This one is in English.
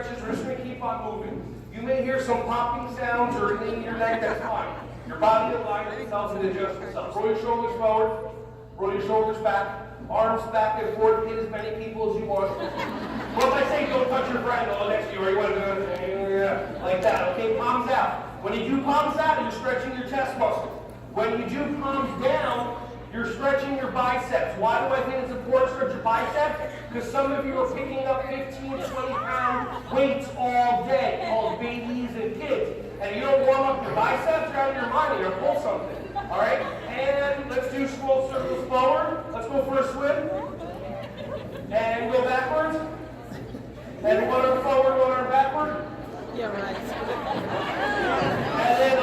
stretches. We're just going to keep on moving. You may hear some popping sounds or anything in your neck, that's fine. Your body aligns itself and adjusts itself. Roll your shoulders forward. Roll your shoulders back. Arms back and forth. Hit as many people as you want. Well, if I say don't touch your friend next to you, or you want to do it like that, okay? Palms out. When you do palms out, you're stretching your chest muscles. When you do palms down, you're stretching your biceps. Why do I think it's important to stretch your biceps? Because some of you are picking up 15, 20-pound weights all day, called babies and kids. And you don't warm up your biceps, you're out of your mind, you're going to pull something. All right? And let's do scroll circles forward. Let's go for a swim. And go backwards. And one arm forward, one arm backward. Yeah, right. And then